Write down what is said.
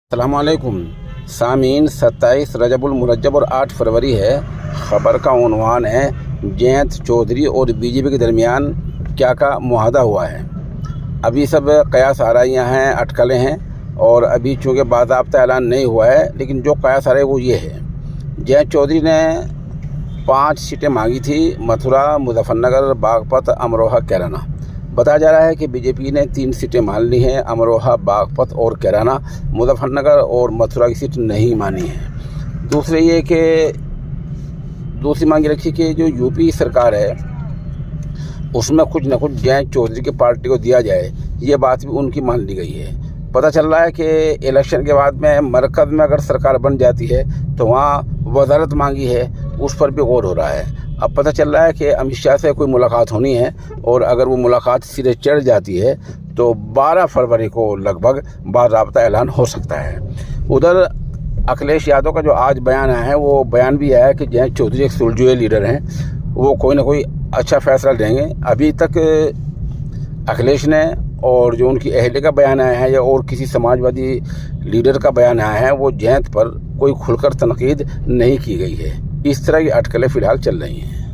अस्सलामुअलैकुम सामीन। 27 रजबुल मुरज्जब और 8 फरवरी है। ख़बर का उन्वान है जयंत चौधरी और बीजेपी के दरमियान क्या का मुआहदा हुआ है। अभी सब कयास आराइयाँ हैं, अटकलें हैं और अभी चूँकि बाज़ाब्ता ऐलान नहीं हुआ है, लेकिन जो कयास आ रहे वो ये है। जयंत चौधरी ने 5 सीटें मांगी थी, मथुरा, मुजफ्फरनगर, बागपत, अमरोहा, कैराना। बताया जा रहा है कि बीजेपी ने 3 सीटें मान ली हैं, अमरोहा, बागपत और कैराना। मुजफ्फरनगर और मथुरा की सीट नहीं मानी है। दूसरे ये कि दूसरी मांग रखी कि जो यूपी सरकार है उसमें कुछ न कुछ जयंत चौधरी की पार्टी को दिया जाए, ये बात भी उनकी मान ली गई है। पता चल रहा है कि इलेक्शन के बाद में मरकज़ में अगर सरकार बन जाती है तो वहाँ वजारत मांगी है, उस पर भी गौर हो रहा है। अब पता चल रहा है कि अमित शाह से कोई मुलाकात होनी है और अगर वो मुलाकात सिरे चढ़ जाती है तो 12 फरवरी को लगभग बाज़ाब्ता ऐलान हो सकता है। उधर अखिलेश यादव का जो आज बयान आया है, वो बयान भी आया है कि जयंत चौधरी एक सुलझुए लीडर हैं, वो कोई ना कोई अच्छा फैसला लेंगे। अभी तक अखिलेश ने और जो उनकी अहले का बयान आया है या और किसी समाजवादी लीडर का बयान आया है, वो जयंत पर कोई खुलकर तनकीद नहीं की गई है। इस तरह की अटकलें फ़िलहाल चल रही हैं।